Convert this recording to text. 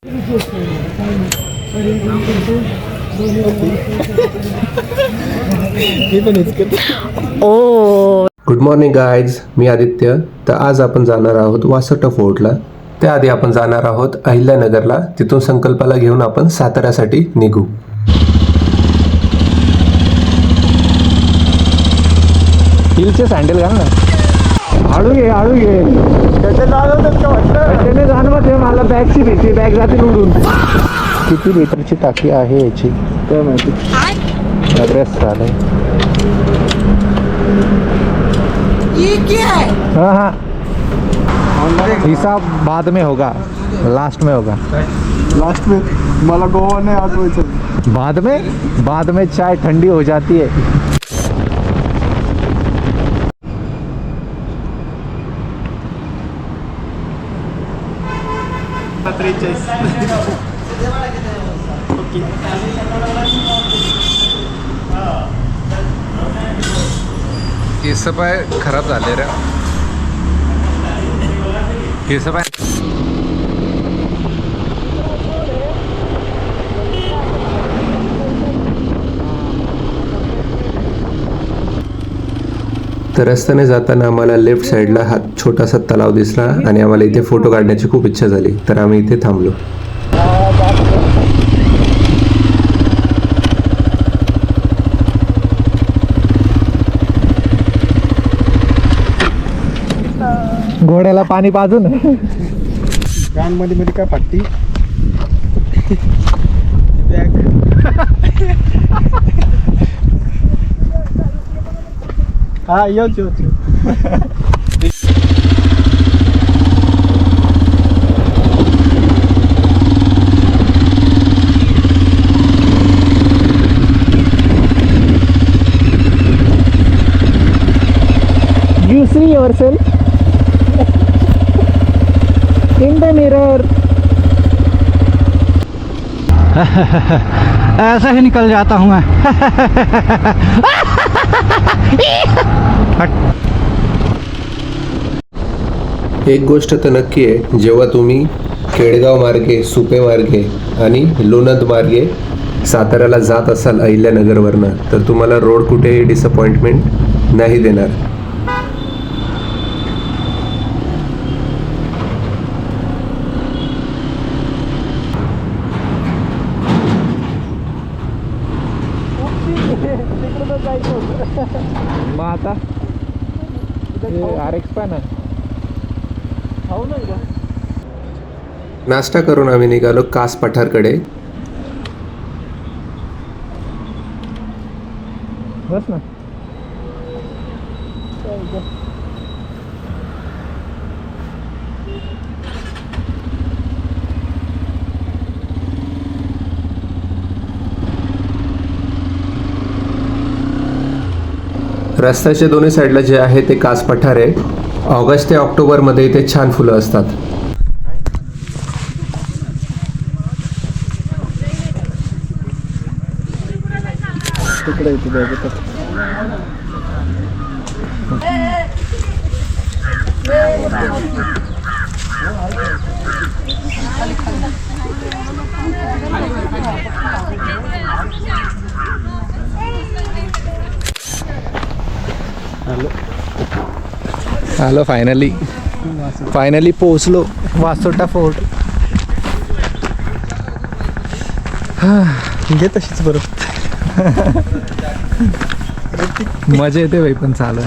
ओ good morning guys, मी आदित्य. तर आज आपण जाणार आहोत वासोटा फोर्टला. त्याआधी आपण जाणार आहोत अहिल्यानगरला. तिथून संकल्पाला घेऊन आपण साताऱ्यासाठी निघू. हिलचे सँडल घाल ना. हळू घे हळू घे. त्याने जाणवत आहे मला. बॅगची भीती, बॅग जातील उडून. किती लिटरची टाकी आहे याची काय माहिती. ॲड्रेस झालंय. हाँ हाँ, हिसाब बाद में होगा, लास्ट में होगा. लास्ट में मला गोवा नहीं आठवायचं. बाद में चाय ठंडी हो जाती है. केस पाय खराब झाले रे. केस पाय तर रस्त्याने जाताना आम्हाला लेफ्ट साईडला हा छोटासा तलाव दिसला आणि आम्हाला इथे फोटो काढण्याची खूप इच्छा झाली. तर आम्ही इथे थांबलो. घोड्याला पाणी पाजून. कानमध्ये मध्ये काय फाटती बॅग. हा योच योच. You see yourself in the mirror. ऐसा ही निकल जाता हूँ मैं. एक गोष्ट तर नक्की आहे, जेव्हा तुम्ही केडगाव मार्गे, सुपे मार्गे आणि लोणंद मार्गे साताऱ्याला जात असाल अहिल्यानगरवरनं, तर तुम्हाला रोड कुठेही डिसअपॉइंटमेंट नाही देणार. मग आता RX पण आहे. नाश्ता करून आम्ही निघालो कास पठारकडे. बस ना. रस्त्याच्या दोन्ही साईडला जे आहे ते कास पठार आहे. ऑगस्ट ते ऑक्टोबरमध्ये इथे छान फुलं असतात. तिकडे येते बॅग. हॅलो, फायनली पोहोचलो वासोटा फोर्ट. घे तशीच बरं. मजा येते बाई, पण चालू